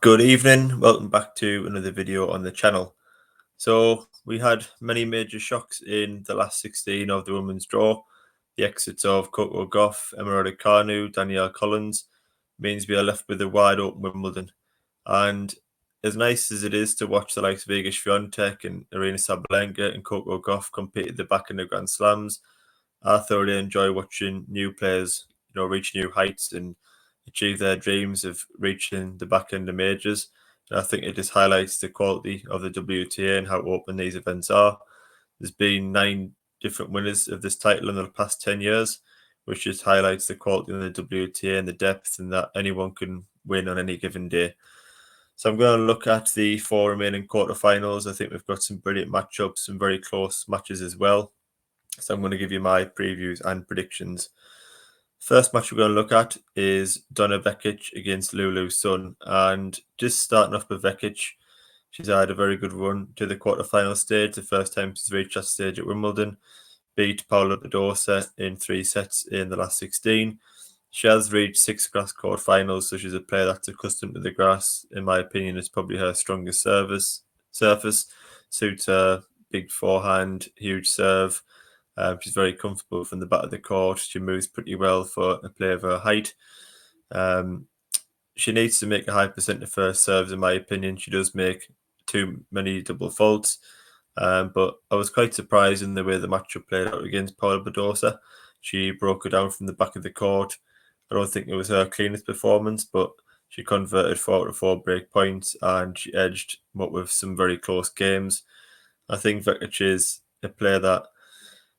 Good evening, welcome back to another video on the channel. So we had many major shocks in the last 16 of the women's draw. The exits of Coco Gauff, Emma Raducanu, Danielle Collins means we are left with a wide open Wimbledon. And as nice as it is to watch the likes of Vekic and Arena Sabalenka and Coco Gauff compete at the back end of Grand Slams, I thoroughly enjoy watching new players, reach new heights and achieve their dreams of reaching the back end of majors. And I think it just highlights the quality of the WTA and how open these events are. There's been 9 different winners of this title in the past 10 years, which just highlights the quality of the WTA and the depth, and that anyone can win on any given day. So I'm going to look at the 4 remaining quarterfinals. I think we've got some brilliant matchups, some very close matches as well. So I'm going to give you my previews and predictions. First match we're going to look at is Donna Vekic against Lulu Sun. And just starting off with Vekic, she's had a very good run to the quarterfinal stage, the first time she's reached that stage at Wimbledon. Beat Paula Badosa in 3 sets in the last 16. She has reached 6 grass court finals, so she's a player that's accustomed to the grass. In my opinion, it's probably her strongest surface. Suits her big forehand, huge serve. She's very comfortable from the back of the court. She moves pretty well for a player of her height. She needs to make a high percent of first serves, in my opinion. She does make too many double faults. But I was quite surprised in the way the matchup played out against Paula Badosa. She broke her down from the back of the court. I don't think it was her cleanest performance, but she converted 4 out of 4 break points and she edged what with some very close games. I think Vekic is a player that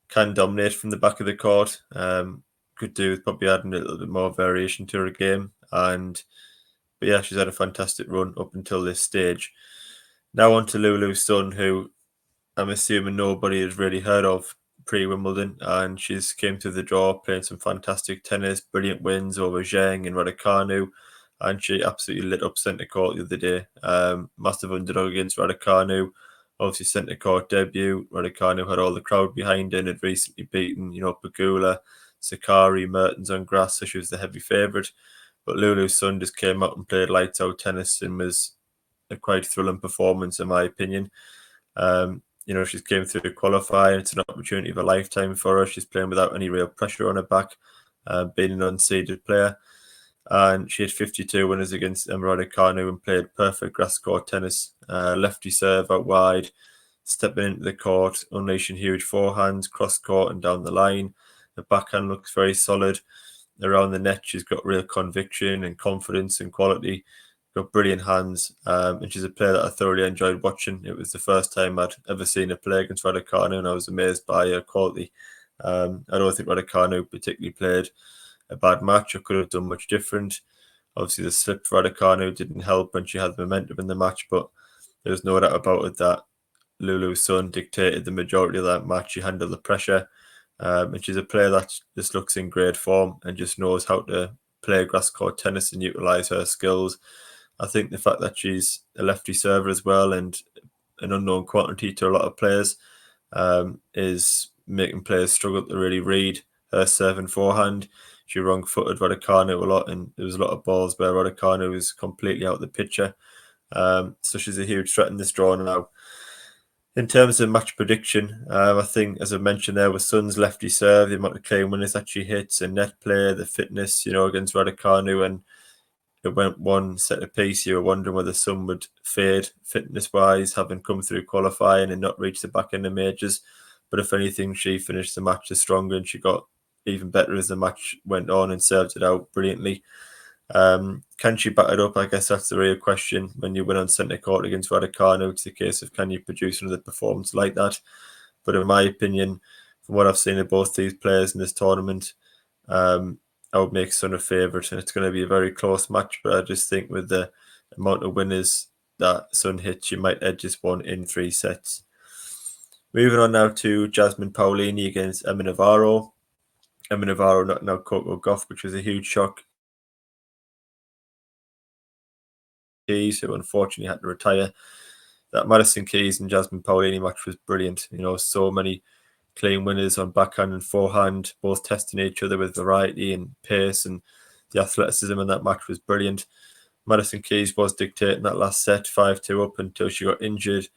can dominate from the back of the court. Could do with probably adding a little bit more variation to her game. But yeah, she's had a fantastic run up until this stage. Now on to Lulu Sun, who I'm assuming nobody has really heard of pre-Wimbledon, and she's came through the draw playing some fantastic tennis, brilliant wins over Zheng and Raducanu, and she absolutely lit up centre court the other day. Massive underdog against Raducanu. Obviously, centre court debut. Raducanu had all the crowd behind her and had recently beaten, Pegula, Sakari, Mertens on grass, so she was the heavy favourite. But Lulu Sun just came out and played lights out tennis and was a quite thrilling performance, in my opinion. She's came through to qualify, and it's an opportunity of a lifetime for her. She's playing without any real pressure on her back, being an unseeded player. And she had 52 winners against Emma Raducanu and played perfect grass court tennis. Lefty serve out wide, stepping into the court, unleashing huge forehands, cross court and down the line. The backhand looks very solid. Around the net, she's got real conviction and confidence and quality. Got brilliant hands, and she's a player that I thoroughly enjoyed watching. It was the first time I'd ever seen her play against Raducanu, and I was amazed by her quality. I don't think Raducanu particularly played a bad match. I could have done much different. Obviously, the slip for Raducanu didn't help when she had the momentum in the match, but there was no doubt about it that Lulu Sun dictated the majority of that match. She handled the pressure, and she's a player that just looks in great form and just knows how to play grass court tennis and utilise her skills. I think the fact that she's a lefty server as well and an unknown quantity to a lot of players is making players struggle to really read her serve and forehand. She wrong-footed Raducanu a lot, and there was a lot of balls where Raducanu was completely out of the picture. So she's a huge threat in this draw now. In terms of match prediction, I think, as I mentioned there, with Sun's lefty serve, the amount of clean winners that she hits, and net play, the fitness, against Raducanu, and it went one set apiece. You were wondering whether Sun would fade fitness-wise, having come through qualifying and not reach the back end of majors. But if anything, she finished the match as stronger, and she got even better as the match went on and served it out brilliantly. Can she back it up? I guess that's the real question. When you win on centre court against Raducanu, it's a case of can you produce another performance like that? But in my opinion, from what I've seen of both these players in this tournament, I would make Sun a favourite, and it's going to be a very close match. But I just think with the amount of winners that Sun hits, you might edge this one in 3 sets. Moving on now to Jasmine Paolini against Emma Navarro. Emma Navarro knocking out Coco Gauff, which was a huge shock. Keys, who unfortunately had to retire. That Madison Keys and Jasmine Paolini match was brilliant. So many clean winners on backhand and forehand, both testing each other with variety and pace, and the athleticism in that match was brilliant. Madison Keys was dictating that last set, 5-2 up until she got injured,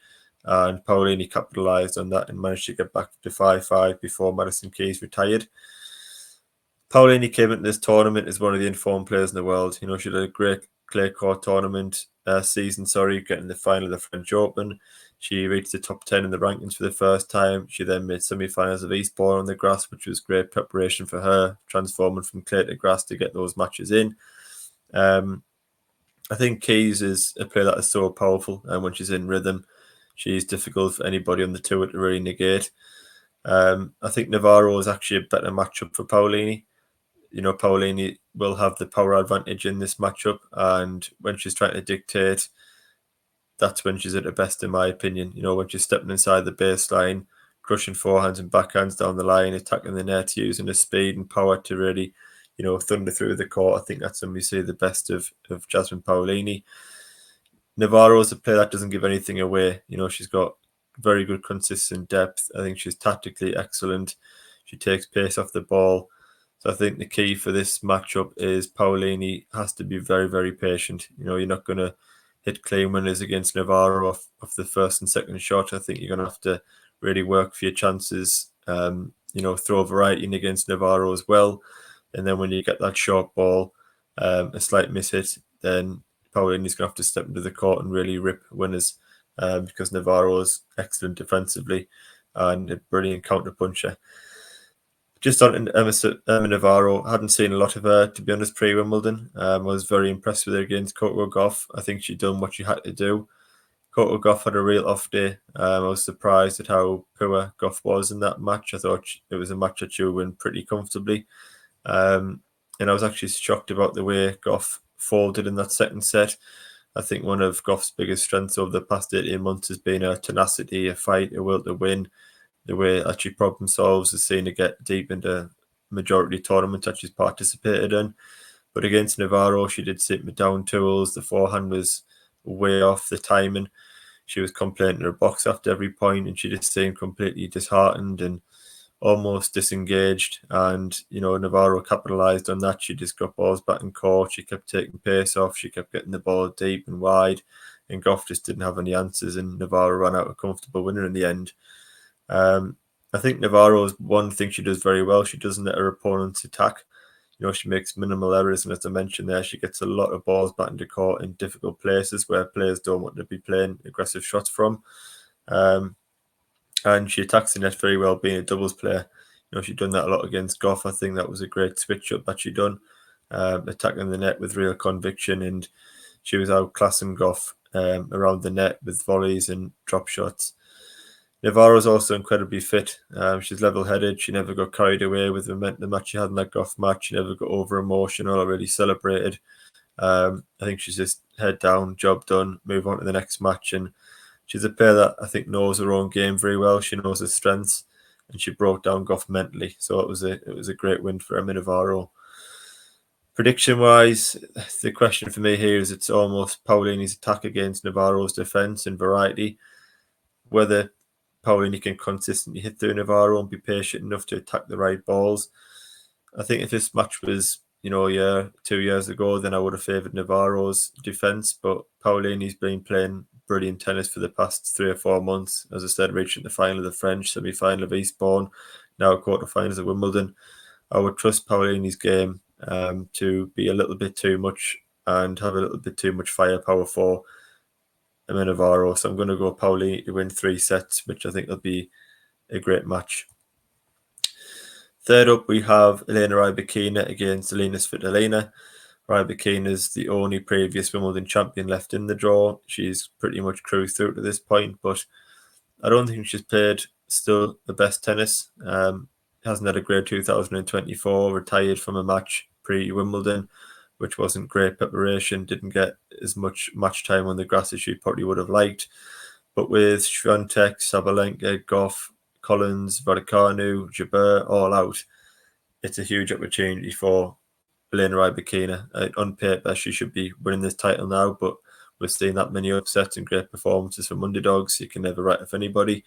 and Paolini capitalised on that and managed to get back to 5-5 before Madison Keys retired. Paolini came into this tournament as one of the informed players in the world. She had a great clay court tournament season, getting the final of the French Open. She reached the top 10 in the rankings for the first time. She then made semi-finals of Eastbourne on the grass, which was great preparation for her, transforming from clay to grass to get those matches in. I think Keys is a player that is so powerful, and when she's in rhythm, she's difficult for anybody on the tour to really negate. I think Navarro is actually a better matchup for Paolini. Paolini will have the power advantage in this matchup, and when she's trying to dictate, that's when she's at her best, in my opinion. When she's stepping inside the baseline, crushing forehands and backhands down the line, attacking the net, using her speed and power to really, thunder through the court. I think that's when we see the best of Jasmine Paolini. Navarro is a player that doesn't give anything away. She's got very good consistent depth. I think she's tactically excellent. She takes pace off the ball. So I think the key for this matchup is Paolini has to be very, very patient. You're not going to hit clean winners against Navarro off the first and second shot. I think you're going to have to really work for your chances, throw variety in against Navarro as well. And then when you get that short ball, a slight miss hit, then Paolini's going to have to step into the court and really rip winners because Navarro is excellent defensively and a brilliant counter-puncher. Just on Emma Navarro, I hadn't seen a lot of her, to be honest, pre-Wimbledon. I was very impressed with her against Coco Gauff. I think she'd done what she had to do. Coco Gauff had a real off day. I was surprised at how poor Gauff was in that match. I thought it was a match that she would win pretty comfortably. And I was actually shocked about the way Gauff folded in that second set. I think one of Gauff's biggest strengths over the past 18 months has been her tenacity, a fight, a will to win. The way that she problem solves is seen to get deep into majority tournaments that she's participated in. But against Navarro, she did sit with down tools. The forehand was way off, the timing. She was complaining her box after every point, and she just seemed completely disheartened and almost disengaged. And, Navarro capitalised on that. She just got balls back in court. She kept taking pace off. She kept getting the ball deep and wide. And Gauff just didn't have any answers, and Navarro ran out a comfortable winner in the end. I think Navarro's one thing she does very well. She doesn't let her opponents attack. She makes minimal errors, and as I mentioned there, she gets a lot of balls back into court in difficult places where players don't want to be playing aggressive shots from. And she attacks the net very well, being a doubles player. She'd done that a lot against Gauff. I think that was a great switch up that she'd done, attacking the net with real conviction, and she was outclassing Gauff around the net with volleys and drop shots. Navarro's also incredibly fit. She's level-headed. She never got carried away with the momentum that she had in that Gauff match. She never got over-emotional or really celebrated. I think she's just head down, job done, move on to the next match. And she's a player that I think knows her own game very well. She knows her strengths, and she broke down Gauff mentally. So it was a great win for Emma Navarro. Prediction-wise, the question for me here is it's almost Paolini's attack against Navarro's defence and variety. Whether Paolini can consistently hit through Navarro and be patient enough to attack the right balls. I think if this match was, a year, 2 years ago, then I would have favoured Navarro's defence. But Paolini's been playing brilliant tennis for the past 3 or 4 months. As I said, reaching the final of the French, semi-final of Eastbourne, now quarterfinals of Wimbledon. I would trust Paolini's game to be a little bit too much and have a little bit too much firepower for Emma Navarro. So I'm going to go Paolini to win 3 sets, which I think will be a great match. Third up, we have Elena Rybakina against Elina Svitolina. Rybakina is the only previous Wimbledon champion left in the draw. She's pretty much cruised through to this point, but I don't think she's played still the best tennis. Hasn't had a great 2024, retired from a match pre-Wimbledon, which wasn't great preparation, didn't get as much match time on the grass as she probably would have liked. But with Swiatek, Sabalenka, Gauff, Collins, Rybakina, Jabeur all out, it's a huge opportunity for Elena Rybakina. On paper, she should be winning this title now, but we're seeing that many upsets and great performances from underdogs. You can never write off anybody.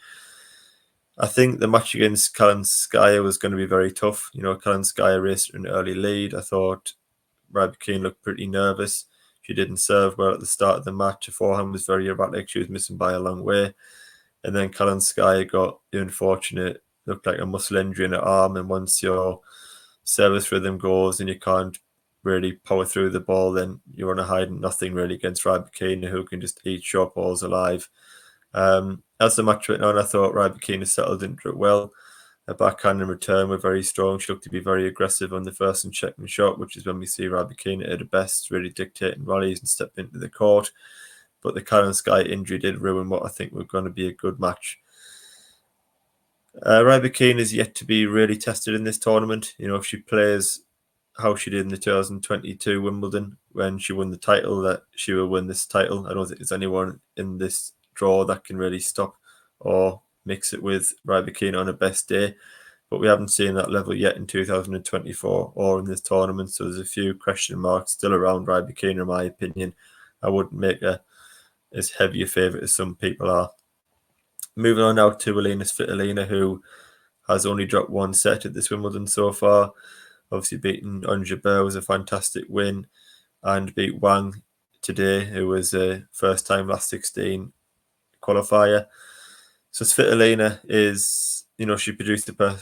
I think the match against Kalinskaya was going to be very tough. Kalinskaya raced an early lead. I thought Rybakina looked pretty nervous. She didn't serve well at the start of the match. Her forehand was very erratic. She was missing by a long way. And then Kalinskaya got the unfortunate, looked like a muscle injury in her arm. And once your service rhythm goes and you can't really power through the ball, then you're on a hide and nothing really against Rybakina, who can just eat short balls alive. As the match went on, I thought Rybakina settled into it well. Her backhand and return were very strong. She looked to be very aggressive on the first and second shot, which is when we see Rybakina at her best, really dictating rallies and stepping into the court. But the Kalinskaya injury did ruin what I think was going to be a good match. Rybakina is yet to be really tested in this tournament. If she plays how she did in the 2022 Wimbledon when she won the title, that she will win this title. I don't think there's anyone in this draw that can really stop or mix it with Rybakina on her best day. But we haven't seen that level yet in 2024 or in this tournament. So there's a few question marks still around Rybakina, in my opinion. I wouldn't make her as heavy a favourite as some people are. Moving on now to Elena Svitolina, who has only dropped one set at this Wimbledon so far. Obviously beating Onjabeur was a fantastic win, and beat Wang today, who was a first-time last 16 qualifier. So Svitolina is, she produced a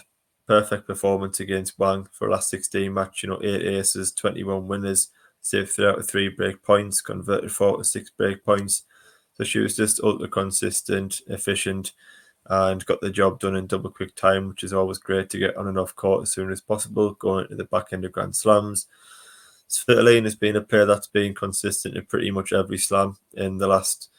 perfect performance against Wang for a last 16 match. 8 aces, 21 winners, saved 3 out of 3 break points, converted 4 out of 6 break points. So she was just ultra consistent, efficient, and got the job done in double quick time, which is always great to get on and off court as soon as possible, going into the back end of Grand Slams. Svitolina has been a player that's been consistent in pretty much every slam in the last,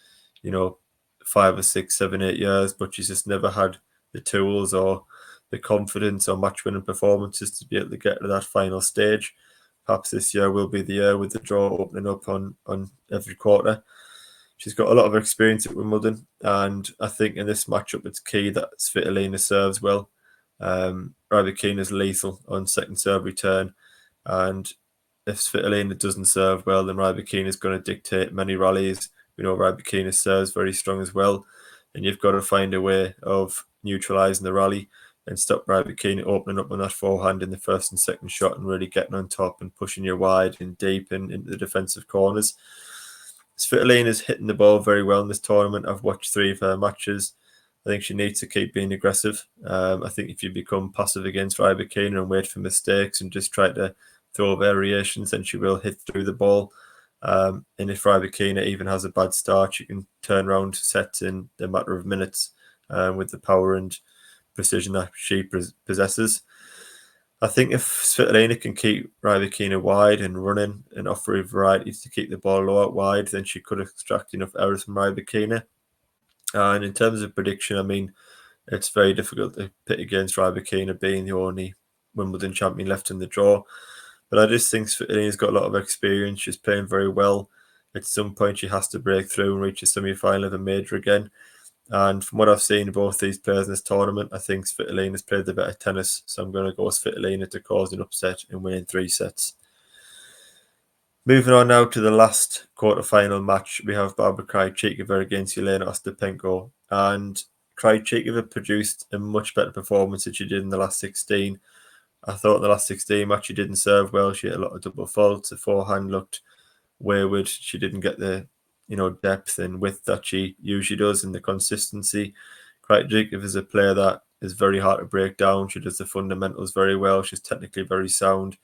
5 or 6, 7, 8 years, but she's just never had the tools or the confidence or match-winning performances to be able to get to that final stage. Perhaps this year will be the year with the draw opening up on every quarter. She's got a lot of experience at Wimbledon, and I think in this matchup it's key that Svitolina serves well. Rybakina is lethal on second serve return, and if Svitolina doesn't serve well, then Rybakina is going to dictate many rallies. We know Rybakina serves very strong as well, and you've got to find a way of neutralising the rally and stop Rybakina opening up on that forehand in the first and second shot and really getting on top and pushing you wide and deep and into the defensive corners. Svitolina's hitting the ball very well in this tournament. I've watched 3 of her matches. I think she needs to keep being aggressive. I think if you become passive against Rybakina and wait for mistakes and just try to throw variations, then she will hit through the ball. And if Rybakina even has a bad start, she can turn around sets in a matter of minutes with the power and precision that she possesses. I think if Svitolina can keep Rybakina wide and running and offer varieties to keep the ball low out wide, then she could extract enough errors from Rybakina. And in terms of prediction, I mean, it's very difficult to pit against Rybakina being the only Wimbledon champion left in the draw. But I just think Svitolina's got a lot of experience. She's playing very well. At some point, she has to break through and reach a semi-final of a major again. And from what I've seen of both these players in this tournament, I think Svitolina's played the better tennis. So I'm going to go with Svitolina to cause an upset and win in 3 sets. Moving on now to the last quarter-final match, we have Barbara Krejcikova against Elena Ostapenko. And Krejcikova produced a much better performance than she did in the last 16. I thought in the last 16 match she didn't serve well. She had a lot of double faults. The forehand looked wayward. She didn't get the depth and width that she usually does, and the consistency. Krejcikova is a player that is very hard to break down. She does the fundamentals very well. She's technically very sound.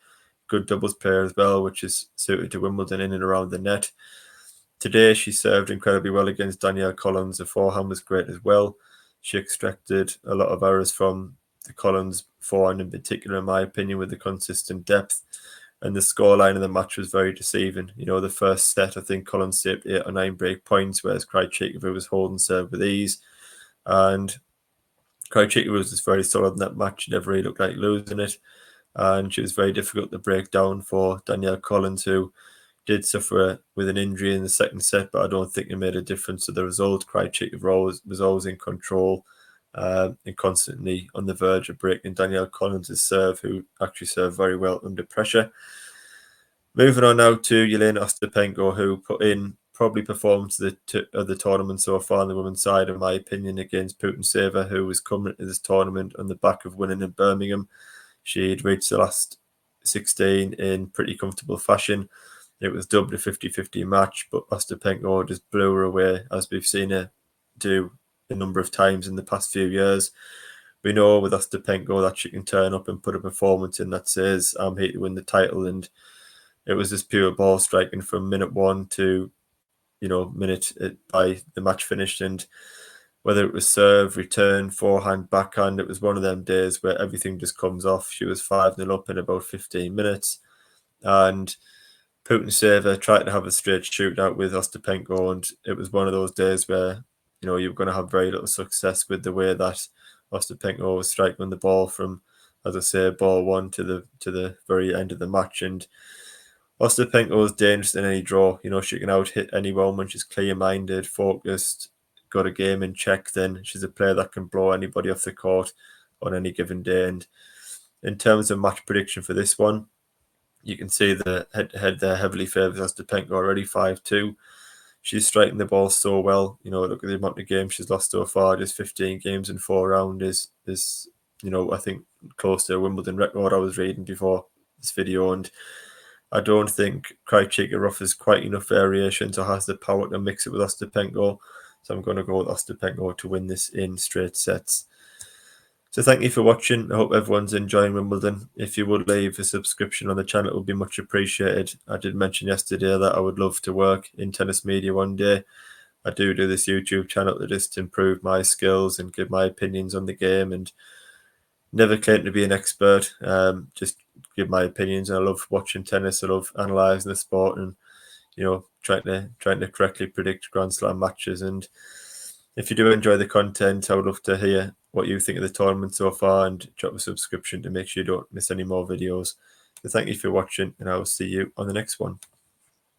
Good doubles player as well, which is suited to Wimbledon in and around the net. Today she served incredibly well against Danielle Collins. The forehand was great as well. She extracted a lot of errors from the Collins forehand in particular, in my opinion, with the consistent depth. And the scoreline of the match was very deceiving. The first set, I think Collins saved 8 or 9 break points, whereas Krejcikova was holding serve with ease. And Krejcikova was just very solid in that match. She never really looked like losing it. And she was very difficult to break down for Danielle Collins, who did suffer with an injury in the second set, but I don't think it made a difference to the result. Krejcikova was always in control and constantly on the verge of breaking Danielle Collins' serve, who actually served very well under pressure. Moving on now to Elena Ostapenko, who put in probably performed of the tournament so far on the women's side, in my opinion, against Putintseva, who was coming into this tournament on the back of winning in Birmingham. She'd reached the last 16 in pretty comfortable fashion. It was dubbed a 50-50 match, but Ostapenko just blew her away, as we've seen her do a number of times in the past few years. We know with Ostapenko that she can turn up and put a performance in that says, I'm here to win the title. And it was just pure ball striking from minute 1 to, minute by the match finished. And whether it was serve, return, forehand, backhand, it was one of them days where everything just comes off. She was 5-0 up in about 15 minutes. And Putintseva tried to have a straight shootout with Ostapenko, and it was one of those days where, you're going to have very little success with the way that Ostapenko was striking the ball from, as I say, ball 1 to the very end of the match. And Ostapenko is dangerous in any draw. She can out-hit anyone when she's clear-minded, focused, got a game in check. Then she's a player that can blow anybody off the court on any given day. And in terms of match prediction for this one, you can see the head-to-head there heavily favours Ostapenko already, 5-2. She's striking the ball so well. Look at the amount of games she's lost so far. Just 15 games in 4 rounds is I think close to a Wimbledon record I was reading before this video. And I don't think Krejcikova offers quite enough variations or has the power to mix it with Ostapenko. So I'm going to go with Ostapenko to win this in straight sets. So thank you for watching. I hope everyone's enjoying Wimbledon. If you would leave a subscription on the channel, it would be much appreciated. I did mention yesterday that I would love to work in tennis media one day. I do this YouTube channel to just improve my skills and give my opinions on the game, and never claim to be an expert. Just give my opinions. I love watching tennis. I love analysing the sport and trying to correctly predict Grand Slam matches. And if you do enjoy the content, I would love to hear what you think of the tournament so far, and drop a subscription to make sure you don't miss any more videos. So thank you for watching, and I will see you on the next one.